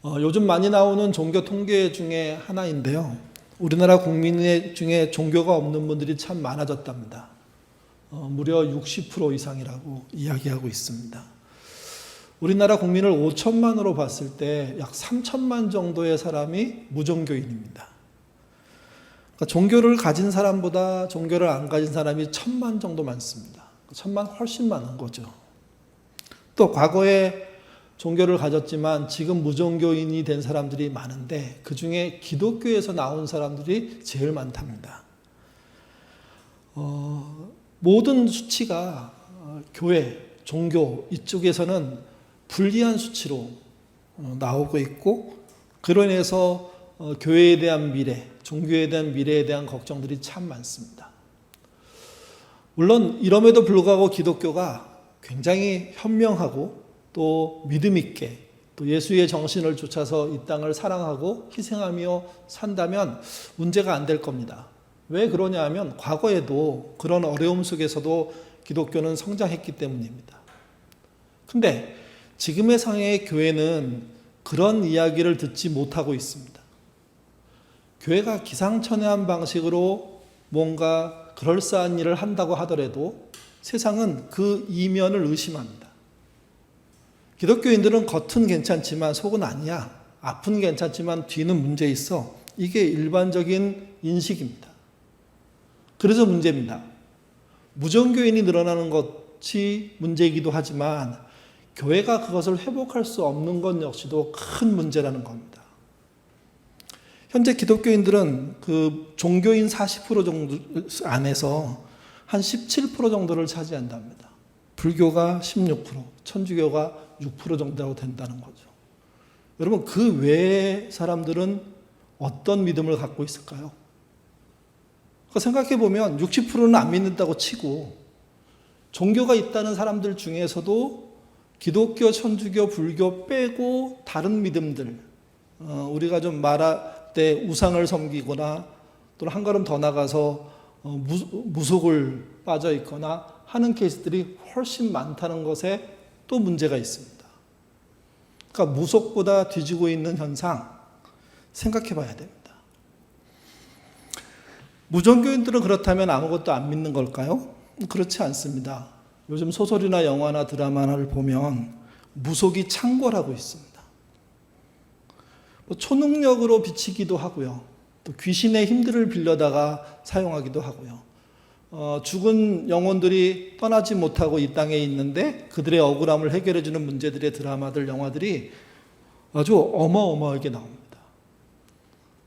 요즘 많이 나오는 종교 통계 중에 하나인데요. 우리나라 국민 중에 종교가 없는 분들이 참 많아졌답니다. 무려 60% 이상이라고 이야기하고 있습니다. 우리나라 국민을 5천만으로 봤을 때 약 3천만 정도의 사람이 무종교인입니다. 그러니까 종교를 가진 사람보다 종교를 안 가진 사람이 1,000만 정도 많습니다. 1,000만 훨씬 많은 거죠. 또 과거에 종교를 가졌지만 지금 무종교인이 된 사람들이 많은데 그 중에 기독교에서 나온 사람들이 제일 많답니다. 모든 수치가 교회, 종교 이쪽에서는 불리한 수치로 나오고 있고 그로 인해서 교회에 대한 미래, 종교에 대한 미래에 대한 걱정들이 참 많습니다. 물론 이럼에도 불구하고 기독교가 굉장히 현명하고 또 믿음 있게 또 예수의 정신을 좇아서 이 땅을 사랑하고 희생하며 산다면 문제가 안 될 겁니다. 왜 그러냐 하면 과거에도 그런 어려움 속에서도 기독교는 성장했기 때문입니다. 근데 지금의 상해의 교회는 그런 이야기를 듣지 못하고 있습니다. 교회가 기상천외한 방식으로 뭔가 그럴싸한 일을 한다고 하더라도 세상은 그 이면을 의심합니다. 기독교인들은 겉은 괜찮지만 속은 아니야. 앞은 괜찮지만 뒤는 문제 있어. 이게 일반적인 인식입니다. 그래서 문제입니다. 무종교인이 늘어나는 것이 문제이기도 하지만 교회가 그것을 회복할 수 없는 것 역시도 큰 문제라는 겁니다. 현재 기독교인들은 그 종교인 40% 정도 안에서 한 17% 정도를 차지한답니다. 불교가 16%, 천주교가 6% 정도 된다는 거죠. 여러분, 그 외의 사람들은 어떤 믿음을 갖고 있을까요? 생각해 보면 60%는 안 믿는다고 치고 종교가 있다는 사람들 중에서도 기독교, 천주교, 불교 빼고 다른 믿음들, 우리가 좀 말할 때 우상을 섬기거나 또는 한 걸음 더 나가서 무속을 빠져 있거나 하는 케이스들이 훨씬 많다는 것에 또 문제가 있습니다. 그러니까 무속보다 뒤지고 있는 현상 생각해 봐야 됩니다. 무종교인들은 그렇다면 아무것도 안 믿는 걸까요? 그렇지 않습니다. 요즘 소설이나 영화나 드라마를 보면 무속이 창궐하고 있습니다. 초능력으로 비치기도 하고요. 또 귀신의 힘들을 빌려다가 사용하기도 하고요. 죽은 영혼들이 떠나지 못하고 이 땅에 있는데 그들의 억울함을 해결해주는 문제들의 드라마들, 영화들이 아주 어마어마하게 나옵니다.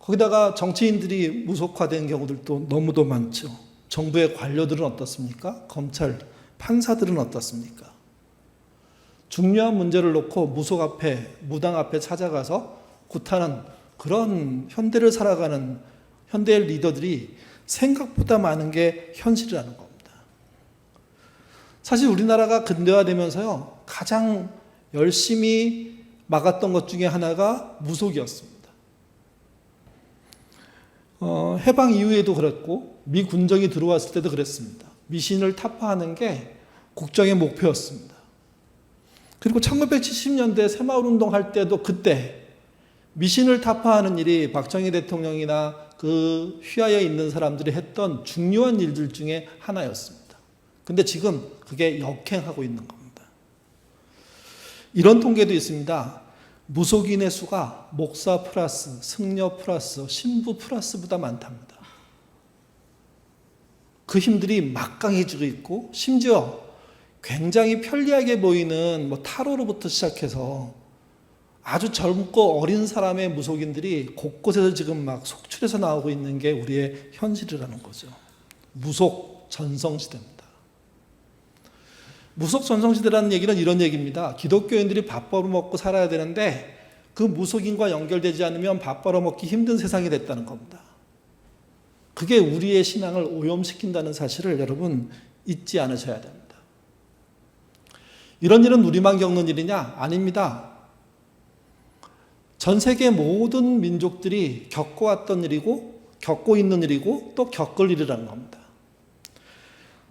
거기다가 정치인들이 무속화된 경우들도 너무도 많죠. 정부의 관료들은 어떻습니까? 검찰, 판사들은 어떻습니까? 중요한 문제를 놓고 무속 앞에, 무당 앞에 찾아가서 굿하는 그런 현대를 살아가는 현대의 리더들이 생각보다 많은 게 현실이라는 겁니다. 사실 우리나라가 근대화되면서요, 가장 열심히 막았던 것 중에 하나가 무속이었습니다. 해방 이후에도 그랬고 미 군정이 들어왔을 때도 그랬습니다. 미신을 타파하는 게 국정의 목표였습니다. 그리고 1970년대 새마을운동 할 때도 그때 미신을 타파하는 일이 박정희 대통령이나 그 휘하에 있는 사람들이 했던 중요한 일들 중에 하나였습니다. 근데 지금 그게 역행하고 있는 겁니다. 이런 통계도 있습니다. 무속인의 수가 목사 플러스, 승려 플러스, 신부 플러스보다 많답니다. 그 힘들이 막강해지고 있고 심지어 굉장히 편리하게 보이는 타로로부터 시작해서 아주 젊고 어린 사람의 무속인들이 곳곳에서 지금 막 속출해서 나오고 있는 게 우리의 현실이라는 거죠. 무속 전성시대입니다. 무속 전성시대라는 얘기는 이런 얘기입니다. 기독교인들이 밥 벌어먹고 살아야 되는데 그 무속인과 연결되지 않으면 밥 벌어먹기 힘든 세상이 됐다는 겁니다. 그게 우리의 신앙을 오염시킨다는 사실을 여러분 잊지 않으셔야 됩니다. 이런 일은 우리만 겪는 일이냐? 아닙니다. 전 세계 모든 민족들이 겪어왔던 일이고 겪고 있는 일이고 또 겪을 일이라는 겁니다.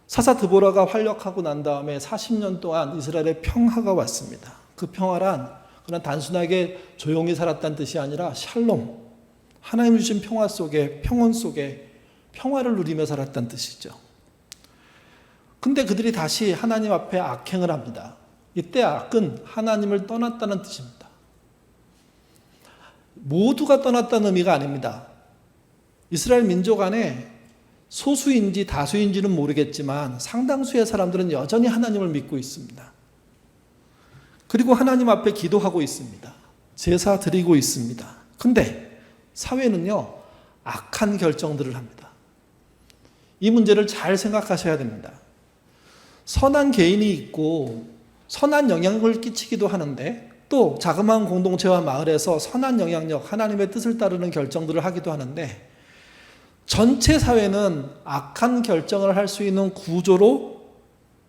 사사 드보라가 활약하고 난 다음에 40년 동안 이스라엘에 평화가 왔습니다. 그 평화란 그러나 단순하게 조용히 살았다는 뜻이 아니라 샬롬, 하나님 주신 평화 속에, 평온 속에 평화를 누리며 살았다는 뜻이죠. 근데 그들이 다시 하나님 앞에 악행을 합니다. 이때 악은 하나님을 떠났다는 뜻입니다. 모두가 떠났다는 의미가 아닙니다. 이스라엘 민족 안에 소수인지 다수인지는 모르겠지만 상당수의 사람들은 여전히 하나님을 믿고 있습니다. 그리고 하나님 앞에 기도하고 있습니다. 제사 드리고 있습니다. 근데 사회는요, 악한 결정들을 합니다. 이 문제를 잘 생각하셔야 됩니다. 선한 개인이 있고 선한 영향을 끼치기도 하는데 또 자그마한 공동체와 마을에서 선한 영향력, 하나님의 뜻을 따르는 결정들을 하기도 하는데 전체 사회는 악한 결정을 할 수 있는 구조로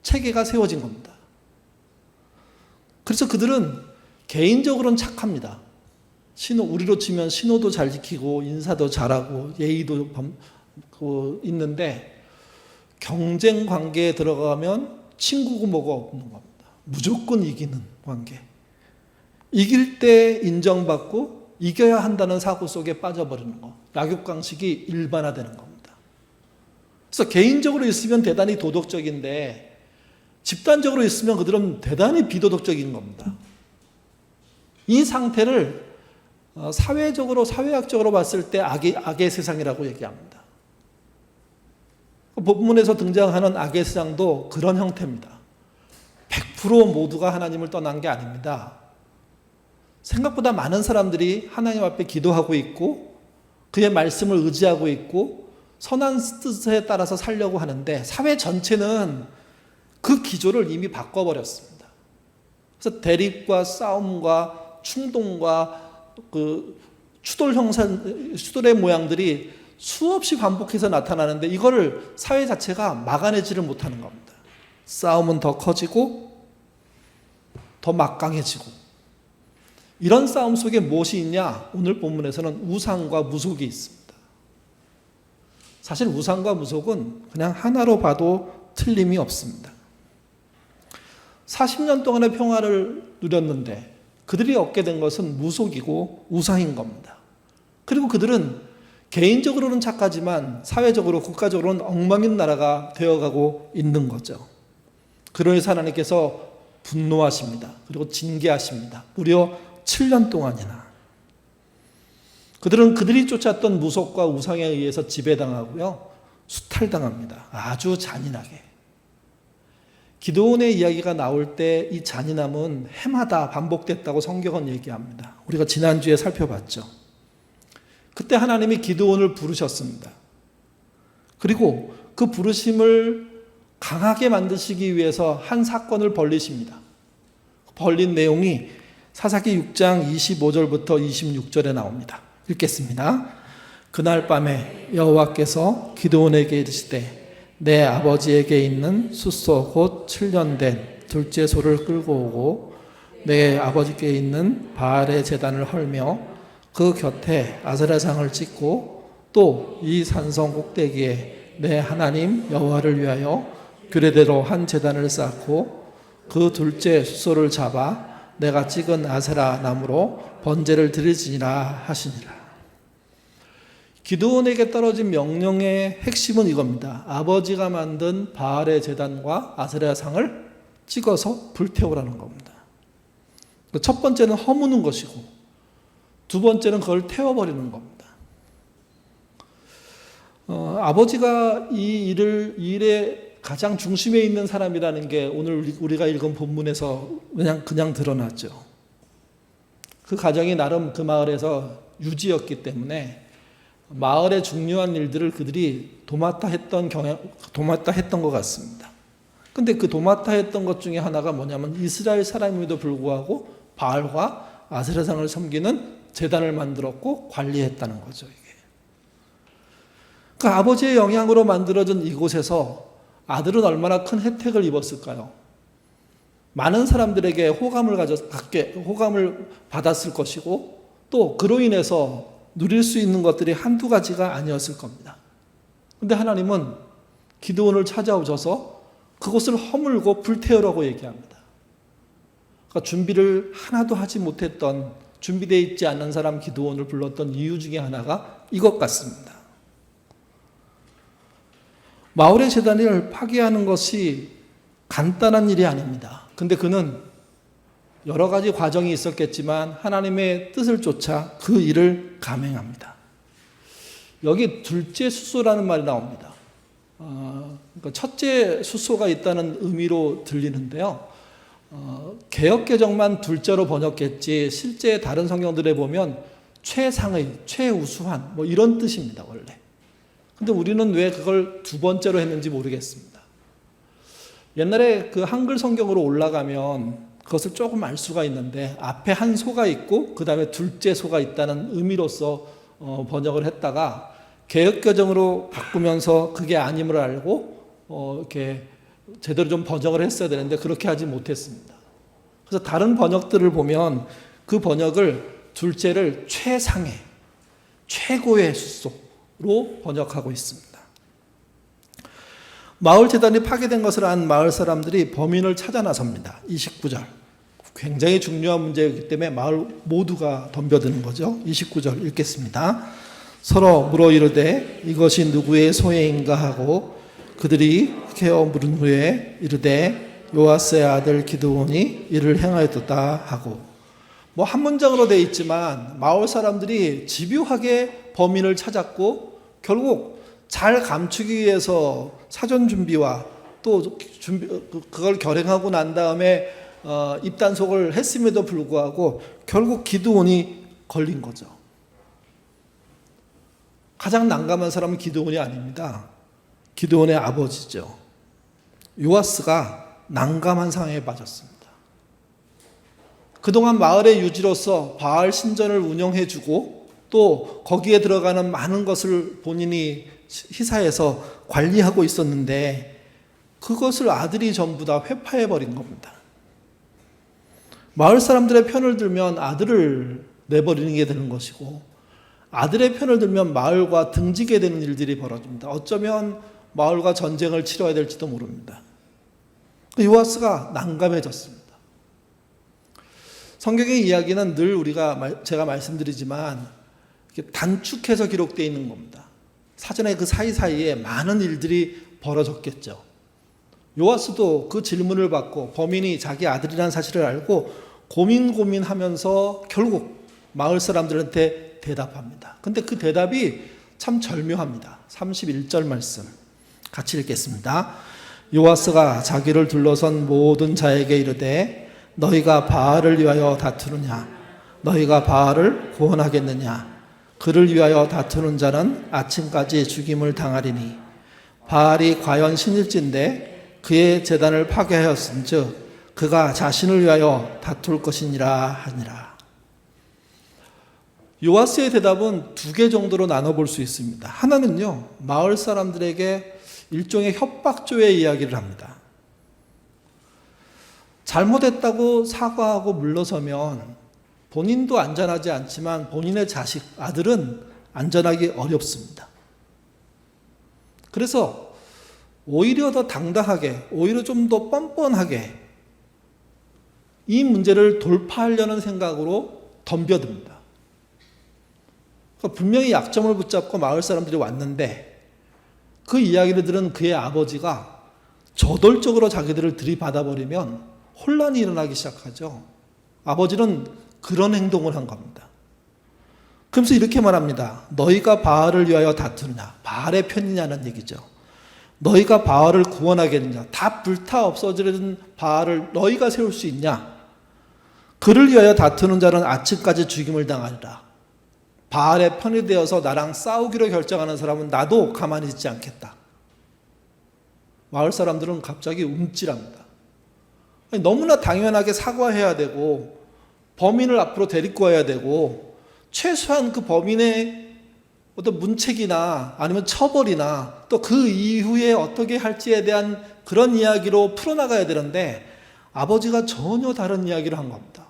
체계가 세워진 겁니다. 그래서 그들은 개인적으로는 착합니다. 우리로 치면 신호도 잘 지키고 인사도 잘하고 예의도 있는데 경쟁 관계에 들어가면 친구고 뭐가 없는 겁니다. 무조건 이기는 관계. 이길 때 인정받고 이겨야 한다는 사고 속에 빠져버리는 거. 약육강식이 일반화되는 겁니다. 그래서 개인적으로 있으면 대단히 도덕적인데 집단적으로 있으면 그들은 대단히 비도덕적인 겁니다. 이 상태를 사회학적으로 봤을 때 악의 세상이라고 얘기합니다. 본문에서 등장하는 악의 세상도 그런 형태입니다. 100% 모두가 하나님을 떠난 게 아닙니다. 생각보다 많은 사람들이 하나님 앞에 기도하고 있고 그의 말씀을 의지하고 있고 선한 뜻에 따라서 살려고 하는데 사회 전체는 그 기조를 이미 바꿔버렸습니다. 그래서 대립과 싸움과 충동과 그 추돌의 모양들이 수없이 반복해서 나타나는데 이거를 사회 자체가 막아내지를 못하는 겁니다. 싸움은 더 커지고 더 막강해지고 이런 싸움 속에 무엇이 있냐? 오늘 본문에서는 우상과 무속이 있습니다. 사실 우상과 무속은 그냥 하나로 봐도 틀림이 없습니다. 40년 동안의 평화를 누렸는데 그들이 얻게 된 것은 무속이고 우상인 겁니다. 그리고 그들은 개인적으로는 착하지만 사회적으로 국가적으로는 엉망인 나라가 되어가고 있는 거죠. 그러해서 하나님께서 분노하십니다. 그리고 징계하십니다. 무려 7년 동안이나. 그들은 그들이 쫓았던 무속과 우상에 의해서 지배당하고요. 수탈당합니다. 아주 잔인하게. 기드온의 이야기가 나올 때 이 잔인함은 해마다 반복됐다고 성경은 얘기합니다. 우리가 지난주에 살펴봤죠. 그때 하나님이 기드온을 부르셨습니다. 그리고 그 부르심을 강하게 만드시기 위해서 한 사건을 벌리십니다. 벌린 내용이 사사기 6장 25절부터 26절에 나옵니다. 읽겠습니다. 그날 밤에 여호와께서 기드온에게 이르시되 내 아버지에게 있는 숫소 곧 7년 된 둘째 소를 끌고 오고 내 아버지께 있는 바알의 제단을 헐며 그 곁에 아세라상을 찍고 또 이 산성 꼭대기에 내 하나님 여호와를 위하여 규례대로 한 제단을 쌓고 그 둘째 숫소를 잡아 내가 찍은 아세라 나무로 번제를 드리지니라 하시니라. 기드온에게 떨어진 명령의 핵심은 이겁니다. 아버지가 만든 바알의 제단과 아세라상을 찍어서 불태우라는 겁니다. 첫 번째는 허무는 것이고 두 번째는 그걸 태워버리는 겁니다. 아버지가 이 일의 가장 중심에 있는 사람이라는 게 오늘 우리가 읽은 본문에서 그냥 드러났죠. 그 가정이 나름 그 마을에서 유지였기 때문에 마을의 중요한 일들을 그들이 도맡아 했던 것 같습니다. 근데 그 도맡아 했던 것 중에 하나가 뭐냐면 이스라엘 사람임에도 불구하고 바알과 아세라상을 섬기는 제단을 만들었고 관리했다는 거죠. 이게. 그 아버지의 영향으로 만들어진 이곳에서 아들은 얼마나 큰 혜택을 입었을까요? 많은 사람들에게 호감을 받았을 것이고 또 그로 인해서 누릴 수 있는 것들이 한두 가지가 아니었을 겁니다. 그런데 하나님은 기드온을 찾아오셔서 그곳을 허물고 불태우라고 얘기합니다. 그러니까 준비를 하나도 하지 못했던, 준비되어 있지 않은 사람 기드온을 불렀던 이유 중에 하나가 이것 같습니다. 마을의 제단을 파괴하는 것이 간단한 일이 아닙니다. 근데 그는 여러 가지 과정이 있었겠지만 하나님의 뜻을 쫓아 그 일을 감행합니다. 여기 둘째 숫소라는 말이 나옵니다. 그러니까 첫째 숫소가 있다는 의미로 들리는데요. 개역개정만 둘째로 번역했지 실제 다른 성경들에 보면 최상의, 최우수한 뭐 이런 뜻입니다, 원래. 근데 우리는 왜 그걸 두 번째로 했는지 모르겠습니다. 옛날에 그 한글 성경으로 올라가면 그것을 조금 알 수가 있는데 앞에 한 소가 있고 그 다음에 둘째 소가 있다는 의미로서 번역을 했다가 개역개정으로 바꾸면서 그게 아님을 알고 이렇게 제대로 좀 번역을 했어야 되는데 그렇게 하지 못했습니다. 그래서 다른 번역들을 보면 그 번역을 둘째를 최상의, 최고의 숫소로 번역하고 있습니다. 마을 제단이 파괴된 것을 안 마을 사람들이 범인을 찾아 나섭니다. 29절. 굉장히 중요한 문제이기 때문에 마을 모두가 덤벼드는 거죠. 29절 읽겠습니다. 서로 물어 이르되 이것이 누구의 소행인가 하고 그들이 캐어 물은 후에 이르되 요아스의 아들 기드온이 이를 행하였다 하고, 뭐 한 문장으로 되어 있지만 마을 사람들이 집요하게 범인을 찾았고 결국 잘 감추기 위해서 사전 준비와 또 그걸 결행하고 난 다음에 입단속을 했음에도 불구하고 결국 기드온이 걸린 거죠. 가장 난감한 사람은 기드온이 아닙니다. 기드온의 아버지죠. 요아스가 난감한 상황에 빠졌습니다. 그동안 마을의 유지로서 바알 신전을 운영해주고 또 거기에 들어가는 많은 것을 본인이 희사해서 관리하고 있었는데 그것을 아들이 전부 다 회파해버린 겁니다. 마을 사람들의 편을 들면 아들을 내버리는 게 되는 것이고 아들의 편을 들면 마을과 등지게 되는 일들이 벌어집니다. 어쩌면 마을과 전쟁을 치러야 될지도 모릅니다. 요아스가 난감해졌습니다. 성경의 이야기는 늘 제가 말씀드리지만 단축해서 기록되어 있는 겁니다. 사전에 그 사이사이에 많은 일들이 벌어졌겠죠. 요아스도 그 질문을 받고 범인이 자기 아들이라는 사실을 알고 고민하면서 결국 마을 사람들한테 대답합니다. 근데 그 대답이 참 절묘합니다. 31절 말씀 같이 읽겠습니다. 요아스가 자기를 둘러선 모든 자에게 이르되 너희가 바알을 위하여 다투느냐? 너희가 바알을 구원하겠느냐? 그를 위하여 다투는 자는 아침까지 죽임을 당하리니 바알이 과연 신일진데 그의 제단을 파괴하였은즉 그가 자신을 위하여 다툴 것이니라 하니라. 요아스의 대답은 두 개 정도로 나눠볼 수 있습니다. 하나는요, 마을 사람들에게 일종의 협박조의 이야기를 합니다. 잘못했다고 사과하고 물러서면 본인도 안전하지 않지만 본인의 자식, 아들은 안전하기 어렵습니다. 그래서 오히려 더 당당하게, 오히려 좀 더 뻔뻔하게 이 문제를 돌파하려는 생각으로 덤벼듭니다. 그러니까 분명히 약점을 붙잡고 마을 사람들이 왔는데 그 이야기를 들은 그의 아버지가 저돌적으로 자기들을 들이받아버리면 혼란이 일어나기 시작하죠. 아버지는 그런 행동을 한 겁니다. 그러면서 이렇게 말합니다. 너희가 바알을 위하여 다투느냐? 바알의 편이냐는 얘기죠. 너희가 바알을 구원하겠느냐? 다 불타 없어지는 바알을 너희가 세울 수 있냐? 그를 위하여 다투는 자는 아침까지 죽임을 당하리라. 바알의 편이 되어서 나랑 싸우기로 결정하는 사람은 나도 가만히 있지 않겠다. 마을 사람들은 갑자기 움찔합니다. 아니, 너무나 당연하게 사과해야 되고 범인을 앞으로 데리고 와야 되고 최소한 그 범인의 어떤 문책이나 아니면 처벌이나 또 그 이후에 어떻게 할지에 대한 그런 이야기로 풀어나가야 되는데 아버지가 전혀 다른 이야기를 한 겁니다.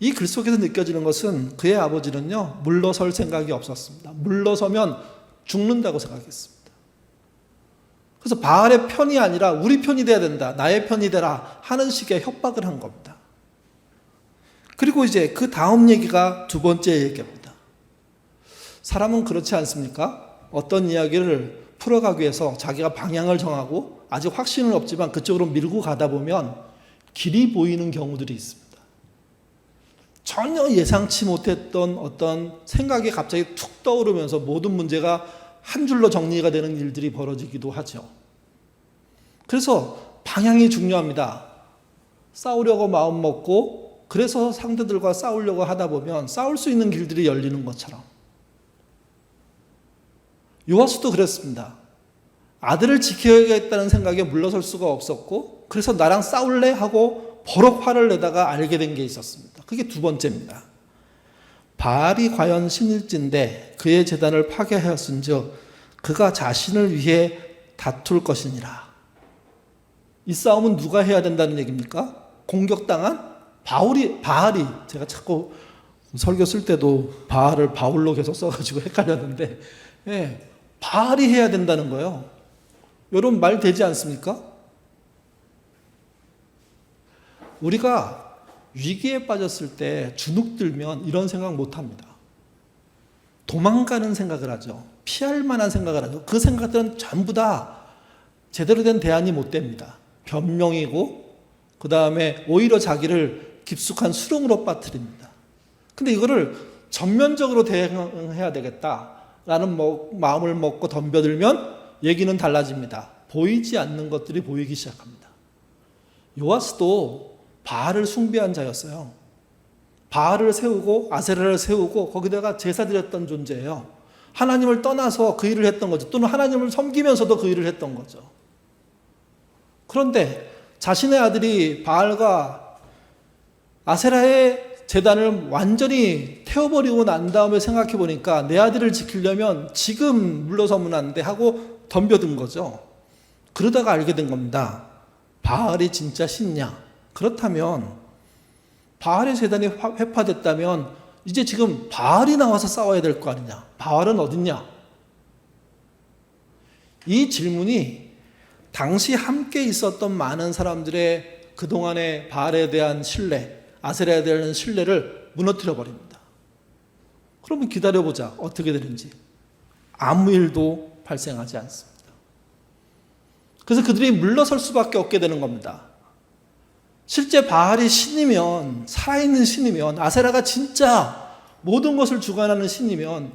이 글 속에서 느껴지는 것은 그의 아버지는요, 물러설 생각이 없었습니다. 물러서면 죽는다고 생각했습니다. 그래서 바알의 편이 아니라 우리 편이 돼야 된다. 나의 편이 되라 하는 식의 협박을 한 겁니다. 그리고 이제 그 다음 얘기가 두 번째 얘기입니다. 사람은 그렇지 않습니까? 어떤 이야기를 풀어가기 위해서 자기가 방향을 정하고 아직 확신은 없지만 그쪽으로 밀고 가다 보면 길이 보이는 경우들이 있습니다. 전혀 예상치 못했던 어떤 생각이 갑자기 툭 떠오르면서 모든 문제가 한 줄로 정리가 되는 일들이 벌어지기도 하죠. 그래서 방향이 중요합니다. 싸우려고 마음 먹고 그래서 상대들과 싸우려고 하다 보면 싸울 수 있는 길들이 열리는 것처럼 요아스도 그랬습니다. 아들을 지켜야겠다는 생각에 물러설 수가 없었고 그래서 나랑 싸울래? 하고 버럭 화를 내다가 알게 된 게 있었습니다. 그게 두 번째입니다. 바알이 과연 신일진데 그의 제단을 파괴하였은즉 그가 자신을 위해 다툴 것이니라. 이 싸움은 누가 해야 된다는 얘기입니까? 공격당한 바알이 제가 자꾸 설교 쓸 때도 바알을 바울로 계속 써가지고 헷갈렸는데 바알이 해야 된다는 거예요. 여러분 말 되지 않습니까? 우리가 위기에 빠졌을 때 주눅 들면 이런 생각 못 합니다. 도망가는 생각을 하죠. 피할 만한 생각을 하죠. 그 생각들은 전부 다 제대로 된 대안이 못 됩니다. 변명이고 그 다음에 오히려 자기를 깊숙한 수렁으로 빠뜨립니다. 근데 이거를 전면적으로 대응해야 되겠다라는 마음을 먹고 덤벼들면 얘기는 달라집니다. 보이지 않는 것들이 보이기 시작합니다. 요아스도 바알을 숭배한 자였어요. 바알을 세우고 아세라를 세우고 거기다가 제사 드렸던 존재예요. 하나님을 떠나서 그 일을 했던 거죠. 또는 하나님을 섬기면서도 그 일을 했던 거죠. 그런데 자신의 아들이 바알과 아세라의 제단을 완전히 태워버리고 난 다음에 생각해 보니까 내 아들을 지키려면 지금 물러서면 안 돼 하고 덤벼든 거죠. 그러다가 알게 된 겁니다. 바알이 진짜 신냐? 그렇다면 바알의 제단이 회파됐다면 이제 지금 바알이 나와서 싸워야 될 거 아니냐? 바알은 어딨냐? 이 질문이 당시 함께 있었던 많은 사람들의 그동안의 바알에 대한 신뢰, 아세라에 대한 신뢰를 무너뜨려 버립니다. 그러면 기다려보자. 어떻게 되는지. 아무 일도 발생하지 않습니다. 그래서 그들이 물러설 수밖에 없게 되는 겁니다. 실제 바알이 신이면, 살아있는 신이면, 아세라가 진짜 모든 것을 주관하는 신이면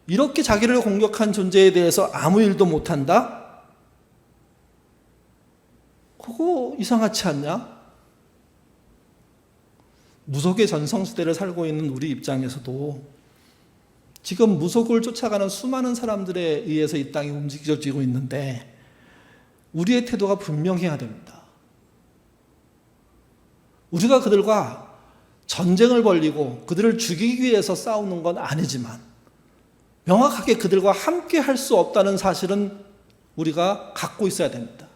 이렇게 자기를 공격한 존재에 대해서 아무 일도 못한다? 그거 이상하지 않냐? 무속의 전성시대를 살고 있는 우리 입장에서도 지금 무속을 쫓아가는 수많은 사람들에 의해서 이 땅이 움직여지고 있는데 우리의 태도가 분명해야 됩니다. 우리가 그들과 전쟁을 벌이고 그들을 죽이기 위해서 싸우는 건 아니지만 명확하게 그들과 함께 할 수 없다는 사실은 우리가 갖고 있어야 됩니다.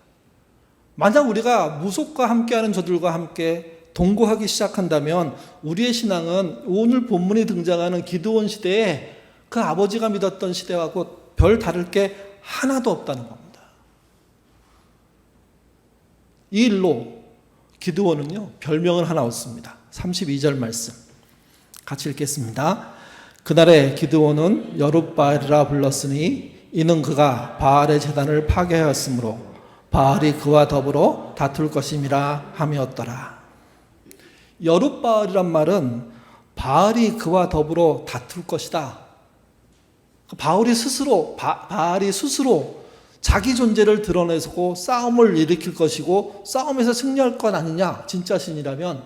만약 우리가 무속과 함께하는 저들과 함께 동거하기 시작한다면 우리의 신앙은 오늘 본문이 등장하는 기드온 시대에 그 아버지가 믿었던 시대하고 별 다를 게 하나도 없다는 겁니다. 이 일로 기드온은요 별명을 하나 얻습니다. 32절 말씀 같이 읽겠습니다. 그날에 기드온은 여룹바알이라 불렀으니 이는 그가 바알의 제단을 파괴하였으므로 바알이 그와 더불어 다툴 것임이라 함이었더라. 여룹바알이란 말은 바알이 그와 더불어 다툴 것이다. 바알이 스스로 자기 존재를 드러내고 싸움을 일으킬 것이고 싸움에서 승리할 것 아니냐. 진짜 신이라면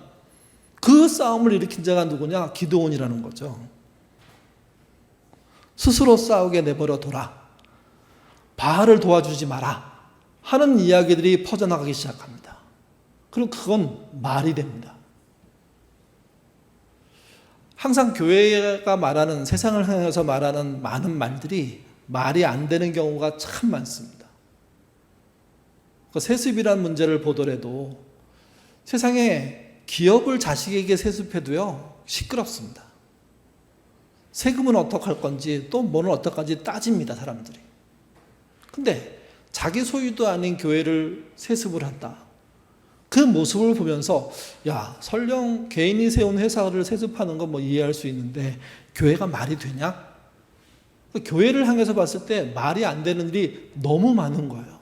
그 싸움을 일으킨 자가 누구냐? 기드온이라는 거죠. 스스로 싸우게 내버려 둬라. 바알을 도와주지 마라. 하는 이야기들이 퍼져나가기 시작합니다. 그럼 그건 말이 됩니다. 항상 교회가 말하는, 세상을 향해서 말하는 많은 말들이 말이 안 되는 경우가 참 많습니다. 그 세습이라는 문제를 보더라도 세상에 기업을 자식에게 세습해도요 시끄럽습니다. 세금은 어떻게 할 건지 또 뭐는 어떡하지 따집니다, 사람들이. 근데 자기 소유도 아닌 교회를 세습을 한다. 그 모습을 보면서 야, 설령 개인이 세운 회사를 세습하는 건 뭐 이해할 수 있는데 교회가 말이 되냐? 교회를 향해서 봤을 때 말이 안 되는 일이 너무 많은 거예요.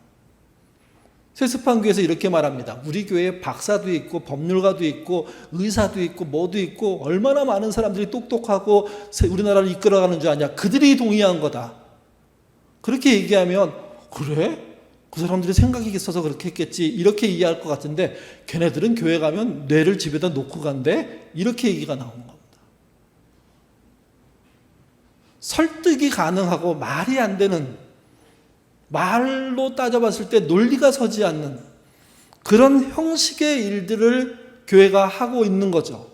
세습한 교회에서 이렇게 말합니다. 우리 교회에 박사도 있고 법률가도 있고 의사도 있고 뭐도 있고 얼마나 많은 사람들이 똑똑하고 우리나라를 이끌어가는 줄 아냐. 그들이 동의한 거다. 그렇게 얘기하면 그래? 그 사람들이 생각이 있어서 그렇게 했겠지. 이렇게 이해할 것 같은데 걔네들은 교회 가면 뇌를 집에다 놓고 간대. 이렇게 얘기가 나온 겁니다. 설득이 가능하고 말이 안 되는, 말로 따져봤을 때 논리가 서지 않는 그런 형식의 일들을 교회가 하고 있는 거죠.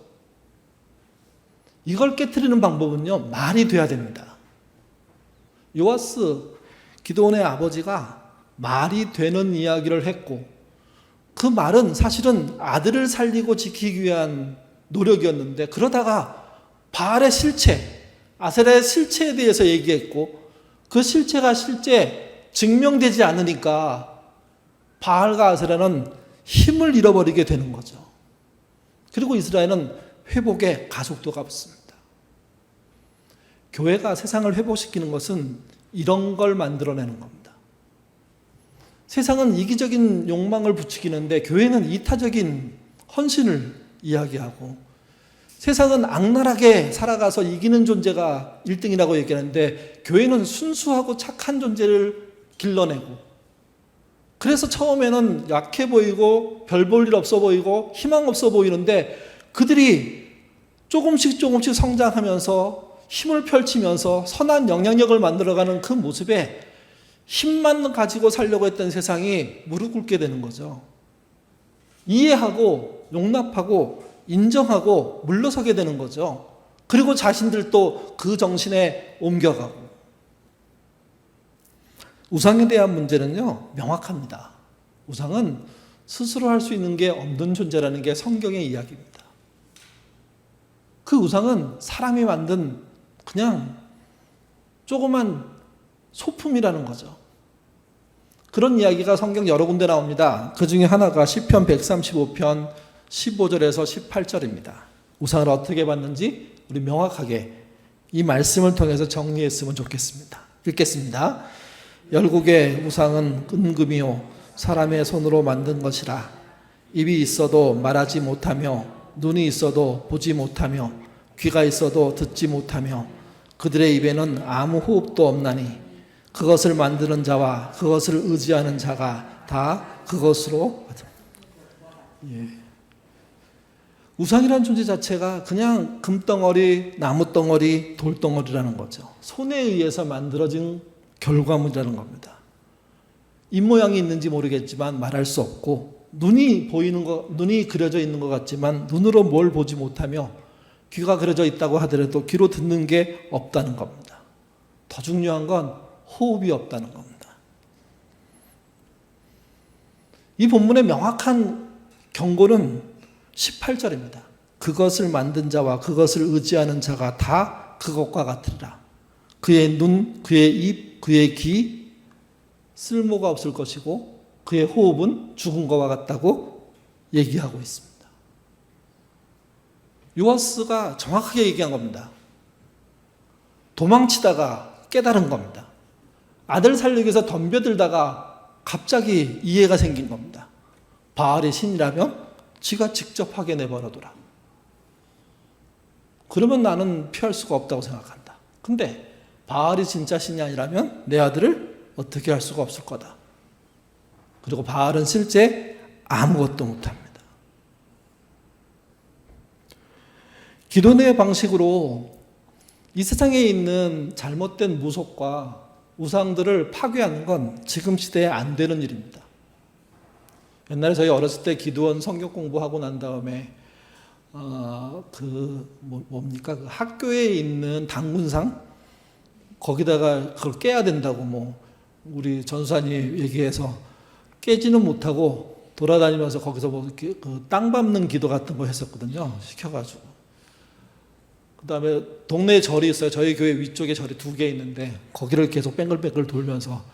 이걸 깨트리는 방법은요, 말이 돼야 됩니다. 요아스, 기드온의 아버지가 말이 되는 이야기를 했고, 그 말은 사실은 아들을 살리고 지키기 위한 노력이었는데, 그러다가 바알의 실체, 아세라의 실체에 대해서 얘기했고, 그 실체가 실제 증명되지 않으니까 바알과 아세라는 힘을 잃어버리게 되는 거죠. 그리고 이스라엘은 회복의 가속도가 붙습니다. 교회가 세상을 회복시키는 것은 이런 걸 만들어내는 겁니다. 세상은 이기적인 욕망을 부추기는데 교회는 이타적인 헌신을 이야기하고, 세상은 악랄하게 살아가서 이기는 존재가 1등이라고 얘기하는데 교회는 순수하고 착한 존재를 길러내고, 그래서 처음에는 약해 보이고 별 볼 일 없어 보이고 희망 없어 보이는데 그들이 조금씩 성장하면서 힘을 펼치면서 선한 영향력을 만들어가는 그 모습에 힘만 가지고 살려고 했던 세상이 무릎 꿇게 되는 거죠. 이해하고 용납하고 인정하고 물러서게 되는 거죠. 그리고 자신들도 그 정신에 옮겨가고. 우상에 대한 문제는요, 명확합니다. 우상은 스스로 할 수 있는 게 없는 존재라는 게 성경의 이야기입니다. 그 우상은 사람이 만든 그냥 조그만 소품이라는 거죠. 그런 이야기가 성경 여러 군데 나옵니다. 그 중에 하나가 시편 135편 15절에서 18절입니다. 우상을 어떻게 봤는지 우리 명확하게 이 말씀을 통해서 정리했으면 좋겠습니다. 읽겠습니다. 열국의 우상은 은금이요 사람의 손으로 만든 것이라. 입이 있어도 말하지 못하며 눈이 있어도 보지 못하며 귀가 있어도 듣지 못하며 그들의 입에는 아무 호흡도 없나니 그것을 만드는 자와 그것을 의지하는 자가 다 그것으로. 우상이라는 존재 자체가 그냥 금덩어리, 나무덩어리, 돌덩어리라는 거죠. 손에 의해서 만들어진 결과물이라는 겁니다. 입모양이 있는지 모르겠지만 말할 수 없고, 눈이 그려져 있는 것 같지만 눈으로 뭘 보지 못하며, 귀가 그려져 있다고 하더라도 귀로 듣는 게 없다는 겁니다. 더 중요한 건 호흡이 없다는 겁니다. 이 본문의 명확한 경고는 18절입니다. 그것을 만든 자와 그것을 의지하는 자가 다 그것과 같으리라. 그의 눈, 그의 입, 그의 귀 쓸모가 없을 것이고 그의 호흡은 죽은 것과 같다고 얘기하고 있습니다. 요아스가 정확하게 얘기한 겁니다. 도망치다가 깨달은 겁니다. 아들 살리기 위해서 덤벼들다가 갑자기 이해가 생긴 겁니다. 바알의 신이라면 지가 직접 하게 내버려둬라. 그러면 나는 피할 수가 없다고 생각한다. 근데 바알이 진짜 신이 아니라면 내 아들을 어떻게 할 수가 없을 거다. 그리고 바알은 실제 아무것도 못합니다. 기도의 방식으로 이 세상에 있는 잘못된 무속과 우상들을 파괴하는 건 지금 시대에 안 되는 일입니다. 옛날에 저희 어렸을 때 기도원 성경 공부하고 난 다음에 그 학교에 있는 당군상 거기다가 그걸 깨야 된다고 우리 전수사님 얘기해서 깨지는 못하고 돌아다니면서 거기서 그 땅 밟는 기도 같은 거 했었거든요. 시켜가지고. 그 다음에 동네에 절이 있어요. 저희 교회 위쪽에 절이 2개 있는데 거기를 계속 뺑글뺑글 돌면서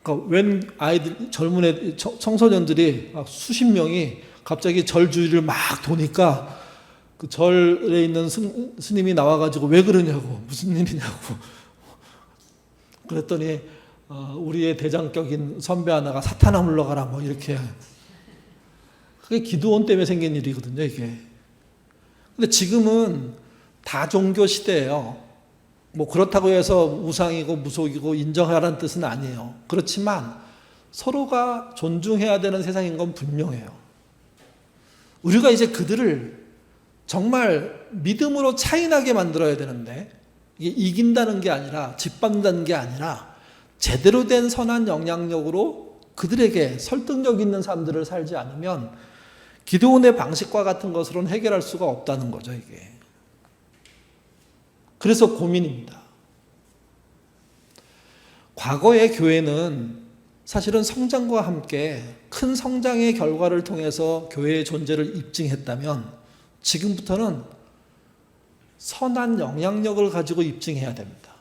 그러니까 웬 아이들, 젊은 애, 청소년들이 막 수십 명이 갑자기 절 주위를 막 도니까 그 절에 있는 스님이 나와가지고 왜 그러냐고, 무슨 일이냐고. 그랬더니 우리의 대장격인 선배 하나가 사탄아 물러가라 뭐 이렇게. 그게 기드온 때문에 생긴 일이거든요, 이게. 근데 지금은 다종교 시대예요. 뭐 그렇다고 해서 우상이고 무속이고 인정하라는 뜻은 아니에요. 그렇지만 서로가 존중해야 되는 세상인 건 분명해요. 우리가 이제 그들을 정말 믿음으로 차이나게 만들어야 되는데, 이게 이긴다는 게 아니라 짓밟는다는 게 아니라 제대로 된 선한 영향력으로 그들에게 설득력 있는 삶들을 살지 않으면 기드온의 방식과 같은 것으로는 해결할 수가 없다는 거죠, 이게. 그래서 고민입니다. 과거의 교회는 사실은 성장과 함께 큰 성장의 결과를 통해서 교회의 존재를 입증했다면 지금부터는 선한 영향력을 가지고 입증해야 됩니다.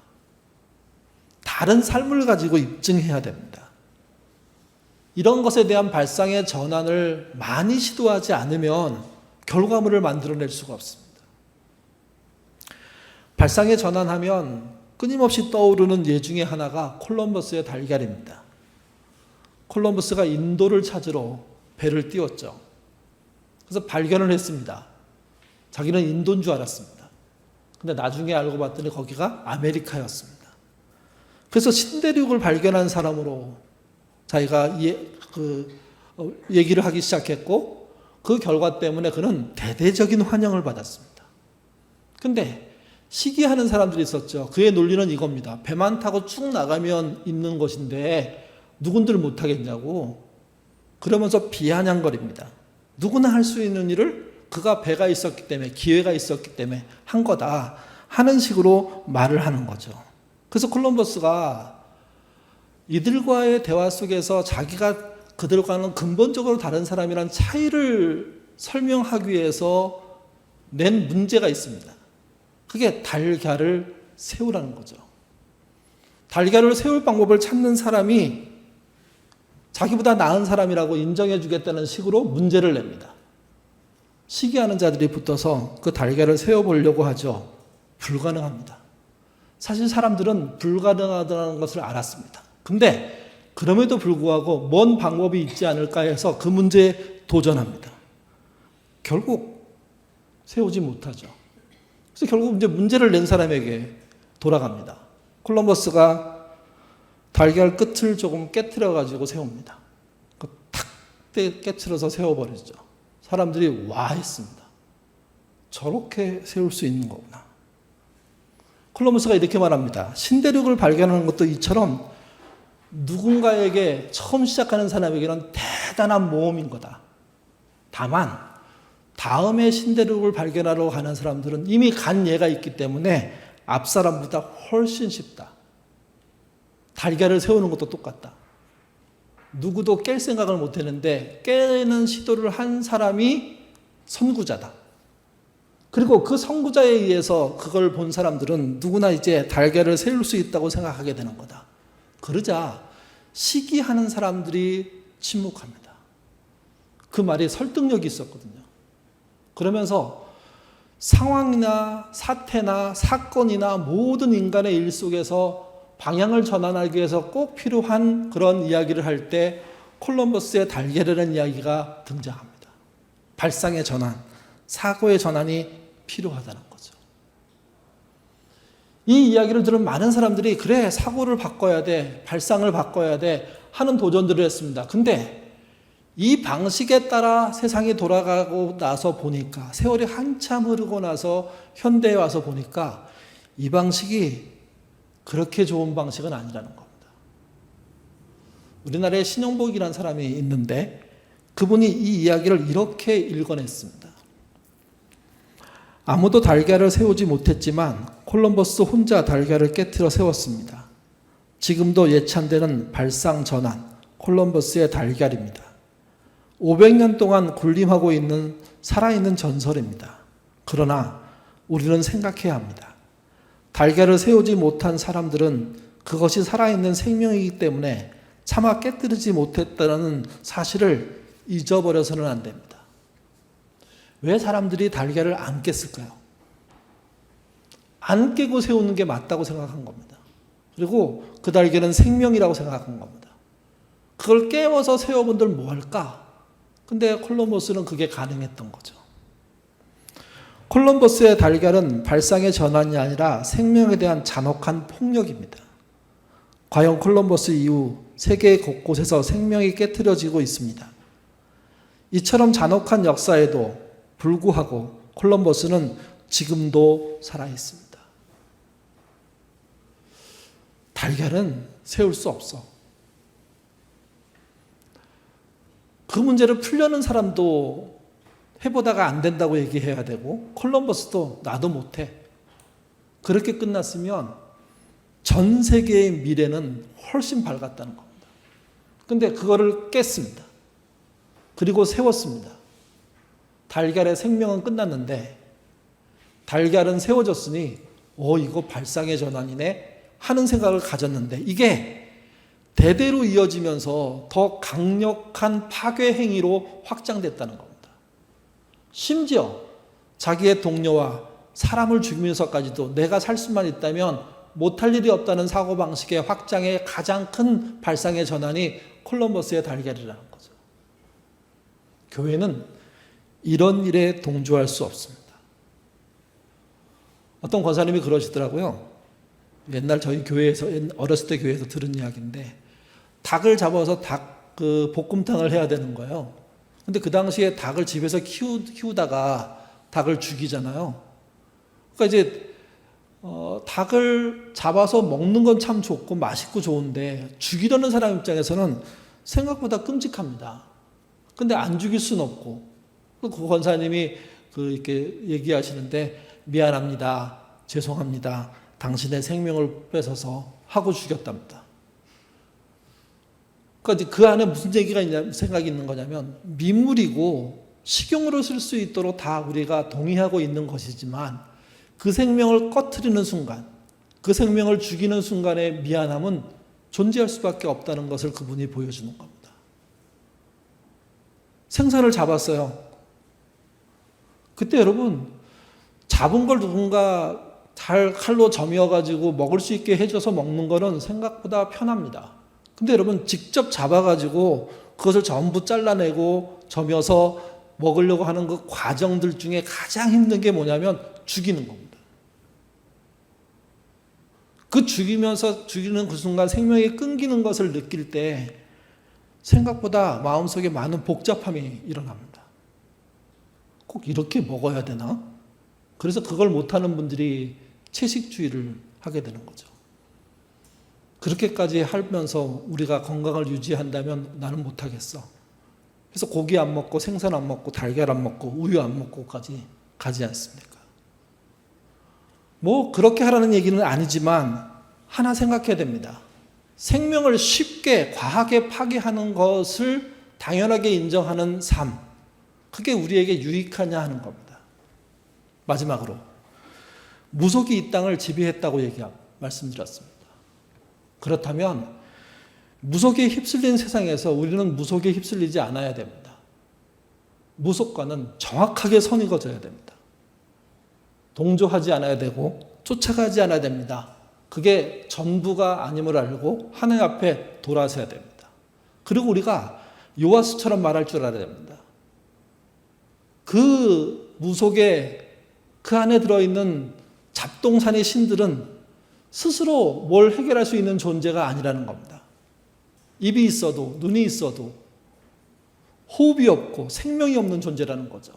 다른 삶을 가지고 입증해야 됩니다. 이런 것에 대한 발상의 전환을 많이 시도하지 않으면 결과물을 만들어낼 수가 없습니다. 발상의 전환하면 끊임없이 떠오르는 예 중에 하나가 콜럼버스의 달걀입니다. 콜럼버스가 인도를 찾으러 배를 띄웠죠. 그래서 발견을 했습니다. 자기는 인도인 줄 알았습니다. 근데 나중에 알고 봤더니 거기가 아메리카였습니다. 그래서 신대륙을 발견한 사람으로 자기가 얘기를 하기 시작했고, 그 결과 때문에 그는 대대적인 환영을 받았습니다. 근데 시기하는 사람들이 있었죠. 그의 논리는 이겁니다. 배만 타고 쭉 나가면 있는 것인데 누군들 못하겠냐고. 그러면서 비아냥거립니다. 누구나 할 수 있는 일을 그가 배가 있었기 때문에, 기회가 있었기 때문에 한 거다 하는 식으로 말을 하는 거죠. 그래서 콜럼버스가 이들과의 대화 속에서 자기가 그들과는 근본적으로 다른 사람이란 차이를 설명하기 위해서 낸 문제가 있습니다. 그게 달걀을 세우라는 거죠. 달걀을 세울 방법을 찾는 사람이 자기보다 나은 사람이라고 인정해 주겠다는 식으로 문제를 냅니다. 시기하는 자들이 붙어서 그 달걀을 세워보려고 하죠. 불가능합니다. 사실 사람들은 불가능하다는 것을 알았습니다. 근데 그럼에도 불구하고 뭔 방법이 있지 않을까 해서 그 문제에 도전합니다. 결국 세우지 못하죠. 그래서 결국 이제 문제를 낸 사람에게 돌아갑니다. 콜럼버스가 달걀 끝을 조금 깨트려 가지고 세웁니다. 탁 깨트려서 세워버리죠. 사람들이 와 했습니다. 저렇게 세울 수 있는 거구나. 콜럼버스가 이렇게 말합니다. 신대륙을 발견하는 것도 이처럼 누군가에게 처음 시작하는 사람에게는 대단한 모험인 거다. 다만 다음에 신대륙을 발견하러 가는 사람들은 이미 간 예가 있기 때문에 앞 사람보다 훨씬 쉽다. 달걀을 세우는 것도 똑같다. 누구도 깰 생각을 못 했는데 깨는 시도를 한 사람이 선구자다. 그리고 그 선구자에 의해서 그걸 본 사람들은 누구나 이제 달걀을 세울 수 있다고 생각하게 되는 거다. 그러자 시기하는 사람들이 침묵합니다. 그 말이 설득력이 있었거든요. 그러면서 상황이나 사태나 사건이나 모든 인간의 일 속에서 방향을 전환하기 위해서 꼭 필요한 그런 이야기를 할 때 콜럼버스의 달걀이라는 이야기가 등장합니다. 발상의 전환, 사고의 전환이 필요하다는 거죠. 이 이야기를 들은 많은 사람들이 그래, 사고를 바꿔야 돼, 발상을 바꿔야 돼 하는 도전들을 했습니다. 근데 이 방식에 따라 세상이 돌아가고 나서 보니까, 세월이 한참 흐르고 나서 현대에 와서 보니까 이 방식이 그렇게 좋은 방식은 아니라는 겁니다. 우리나라에 신영복이라는 사람이 있는데 그분이 이 이야기를 이렇게 읽어냈습니다. 아무도 달걀을 세우지 못했지만 콜럼버스 혼자 달걀을 깨트려 세웠습니다. 지금도 예찬되는 발상 전환, 콜럼버스의 달걀입니다. 500년 동안 군림하고 있는 살아있는 전설입니다. 그러나 우리는 생각해야 합니다. 달걀을 세우지 못한 사람들은 그것이 살아있는 생명이기 때문에 차마 깨뜨리지 못했다는 사실을 잊어버려서는 안 됩니다. 왜 사람들이 달걀을 안 깼을까요? 안 깨고 세우는 게 맞다고 생각한 겁니다. 그리고 그 달걀은 생명이라고 생각한 겁니다. 그걸 깨워서 세워본들 뭐 할까? 근데 콜럼버스는 그게 가능했던 거죠. 콜럼버스의 달걀은 발상의 전환이 아니라 생명에 대한 잔혹한 폭력입니다. 과연 콜럼버스 이후 세계 곳곳에서 생명이 깨트려지고 있습니다. 이처럼 잔혹한 역사에도 불구하고 콜럼버스는 지금도 살아있습니다. 달걀은 세울 수 없어. 그 문제를 풀려는 사람도 해보다가 안 된다고 얘기해야 되고 콜럼버스도 나도 못해. 그렇게 끝났으면 전 세계의 미래는 훨씬 밝았다는 겁니다. 근데 그거를 깼습니다. 그리고 세웠습니다. 달걀의 생명은 끝났는데 달걀은 세워졌으니 이거 발상의 전환이네 하는 생각을 가졌는데 이게 대대로 이어지면서 더 강력한 파괴 행위로 확장됐다는 겁니다. 심지어 자기의 동료와 사람을 죽이면서까지도 내가 살 수만 있다면 못할 일이 없다는 사고방식의 확장의 가장 큰 발상의 전환이 콜럼버스의 달걀이라는 거죠. 교회는 이런 일에 동조할 수 없습니다. 어떤 권사님이 그러시더라고요. 옛날 저희 교회에서 어렸을 때 교회에서 들은 이야기인데 닭을 잡아서 닭 볶음탕을 해야 되는 거예요. 근데 그 당시에 닭을 집에서 키우다가 닭을 죽이잖아요. 그러니까 이제 닭을 잡아서 먹는 건 참 좋고 맛있고 좋은데 죽이려는 사람 입장에서는 생각보다 끔찍합니다. 근데 안 죽일 수는 없고 그 권사님이 이렇게 얘기하시는데 미안합니다. 죄송합니다. 당신의 생명을 뺏어서 하고 죽였답니다. 그러니까 그 안에 무슨 얘기가 생각이 있는 거냐면 민물이고 식용으로 쓸 수 있도록 다 우리가 동의하고 있는 것이지만 그 생명을 꺼트리는 순간, 그 생명을 죽이는 순간의 미안함은 존재할 수밖에 없다는 것을 그분이 보여주는 겁니다. 생선을 잡았어요. 그때 여러분 잡은 걸 누군가 잘 칼로 점여가지고 먹을 수 있게 해줘서 먹는 거는 생각보다 편합니다. 근데 여러분 직접 잡아가지고 그것을 전부 잘라내고 점여서 먹으려고 하는 그 과정들 중에 가장 힘든 게 뭐냐면 죽이는 겁니다. 그 죽이는 그 순간 생명이 끊기는 것을 느낄 때 생각보다 마음속에 많은 복잡함이 일어납니다. 꼭 이렇게 먹어야 되나? 그래서 그걸 못하는 분들이 채식주의를 하게 되는 거죠. 그렇게까지 하면서 우리가 건강을 유지한다면 나는 못하겠어. 그래서 고기 안 먹고 생선 안 먹고 달걀 안 먹고 우유 안 먹고까지 가지 않습니까? 뭐 그렇게 하라는 얘기는 아니지만 하나 생각해야 됩니다. 생명을 쉽게 과하게 파괴하는 것을 당연하게 인정하는 삶, 그게 우리에게 유익하냐 하는 겁니다. 마지막으로 무속이 이 땅을 지배했다고 말씀드렸습니다. 그렇다면 무속에 휩쓸린 세상에서 우리는 무속에 휩쓸리지 않아야 됩니다. 무속과는 정확하게 선이 그어져야 됩니다. 동조하지 않아야 되고 쫓아가지 않아야 됩니다. 그게 전부가 아님을 알고 하나님 앞에 돌아서야 됩니다. 그리고 우리가 요하스처럼 말할 줄 알아야 됩니다. 그 무속에 그 안에 들어있는 잡동사니 신들은 스스로 뭘 해결할 수 있는 존재가 아니라는 겁니다. 입이 있어도 눈이 있어도 호흡이 없고 생명이 없는 존재라는 거죠.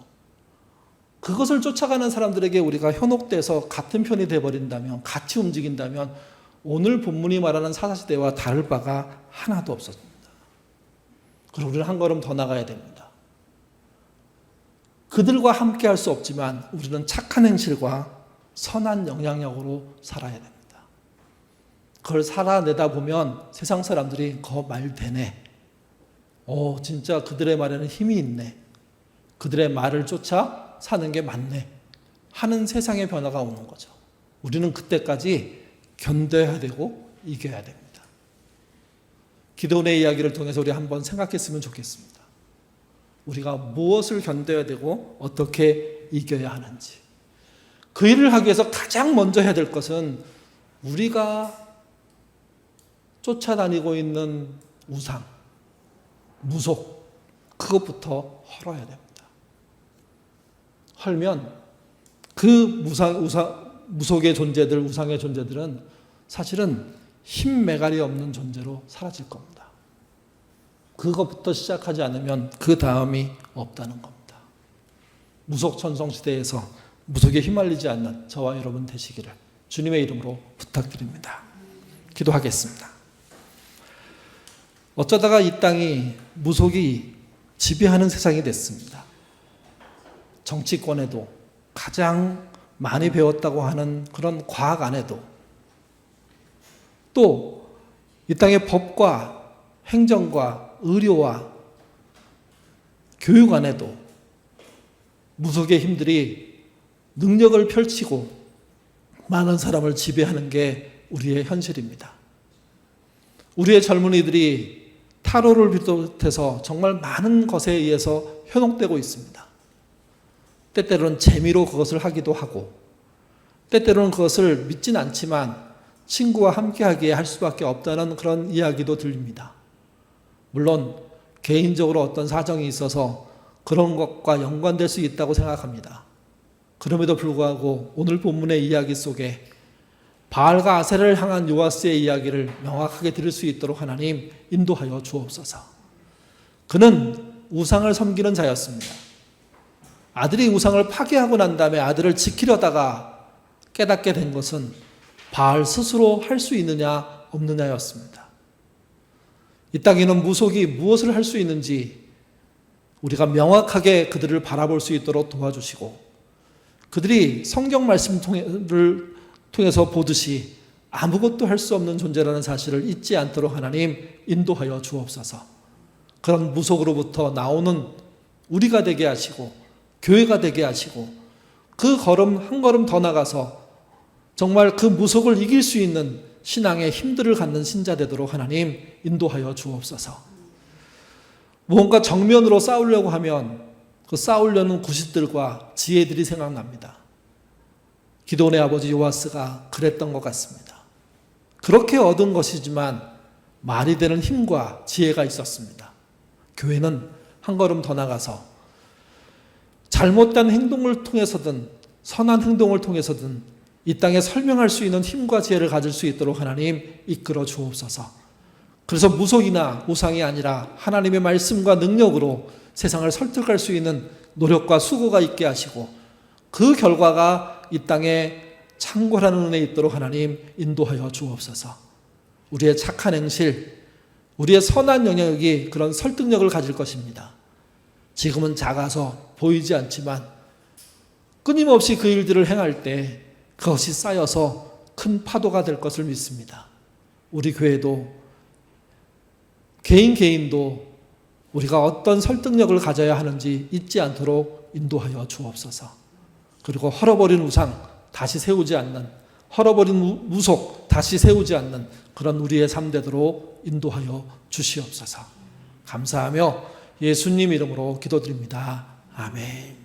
그것을 쫓아가는 사람들에게 우리가 현혹돼서 같은 편이 돼버린다면, 같이 움직인다면 오늘 본문이 말하는 사사시대와 다를 바가 하나도 없었습니다. 그리고 우리는 한 걸음 더 나가야 됩니다. 그들과 함께 할 수 없지만 우리는 착한 행실과 선한 영향력으로 살아야 됩니다. 그걸 살아내다 보면 세상 사람들이 그 말 되네. 진짜 그들의 말에는 힘이 있네. 그들의 말을 쫓아 사는 게 맞네. 하는 세상의 변화가 오는 거죠. 우리는 그때까지 견뎌야 되고 이겨야 됩니다. 기도원의 이야기를 통해서 우리 한번 생각했으면 좋겠습니다. 우리가 무엇을 견뎌야 되고 어떻게 이겨야 하는지. 그 일을 하기 위해서 가장 먼저 해야 될 것은 우리가 쫓아다니고 있는 우상, 무속, 그것부터 헐어야 됩니다. 헐면 그 무속의 존재들, 우상의 존재들은 사실은 힘매갈이 없는 존재로 사라질 겁니다. 그것부터 시작하지 않으면 그 다음이 없다는 겁니다. 무속 천성 시대에서 무속에 휘말리지 않는 저와 여러분 되시기를 주님의 이름으로 부탁드립니다. 기도하겠습니다. 어쩌다가 이 땅이 무속이 지배하는 세상이 됐습니다. 정치권에도 가장 많이 배웠다고 하는 그런 과학 안에도 또 이 땅의 법과 행정과 의료와 교육 안에도 무속의 힘들이 능력을 펼치고 많은 사람을 지배하는 게 우리의 현실입니다. 우리의 젊은이들이 타로를 비롯해서 정말 많은 것에 의해서 현혹되고 있습니다. 때때로는 재미로 그것을 하기도 하고 때때로는 그것을 믿진 않지만 친구와 함께하기에 할 수밖에 없다는 그런 이야기도 들립니다. 물론 개인적으로 어떤 사정이 있어서 그런 것과 연관될 수 있다고 생각합니다. 그럼에도 불구하고 오늘 본문의 이야기 속에 바알과 아세라를 향한 요아스의 이야기를 명확하게 들을 수 있도록 하나님 인도하여 주옵소서. 그는 우상을 섬기는 자였습니다. 아들이 우상을 파괴하고 난 다음에 아들을 지키려다가 깨닫게 된 것은 바알 스스로 할 수 있느냐 없느냐였습니다. 이 땅에는 무속이 무엇을 할 수 있는지 우리가 명확하게 그들을 바라볼 수 있도록 도와주시고 그들이 성경 말씀을 통해서 보듯이 아무것도 할 수 없는 존재라는 사실을 잊지 않도록 하나님 인도하여 주옵소서. 그런 무속으로부터 나오는 우리가 되게 하시고 교회가 되게 하시고 그 걸음 한 걸음 더 나가서 정말 그 무속을 이길 수 있는 신앙의 힘들을 갖는 신자 되도록 하나님 인도하여 주옵소서. 무언가 정면으로 싸우려고 하면 그 싸우려는 구실들과 지혜들이 생각납니다. 기드온의 아버지 요아스가 그랬던 것 같습니다. 그렇게 얻은 것이지만 말이 되는 힘과 지혜가 있었습니다. 교회는 한 걸음 더 나가서 잘못된 행동을 통해서든 선한 행동을 통해서든 이 땅에 설명할 수 있는 힘과 지혜를 가질 수 있도록 하나님 이끌어 주옵소서. 그래서 무속이나 우상이 아니라 하나님의 말씀과 능력으로 세상을 설득할 수 있는 노력과 수고가 있게 하시고 그 결과가 이 땅에 창궐하는 은혜 있도록 하나님 인도하여 주옵소서. 우리의 착한 행실, 우리의 선한 영역이 그런 설득력을 가질 것입니다. 지금은 작아서 보이지 않지만 끊임없이 그 일들을 행할 때 그것이 쌓여서 큰 파도가 될 것을 믿습니다. 우리 교회도 개인도 우리가 어떤 설득력을 가져야 하는지 잊지 않도록 인도하여 주옵소서. 그리고 헐어버린 우상 다시 세우지 않는, 헐어버린 무속 다시 세우지 않는 그런 우리의 삶 되도록 인도하여 주시옵소서. 감사하며 예수님 이름으로 기도드립니다. 아멘.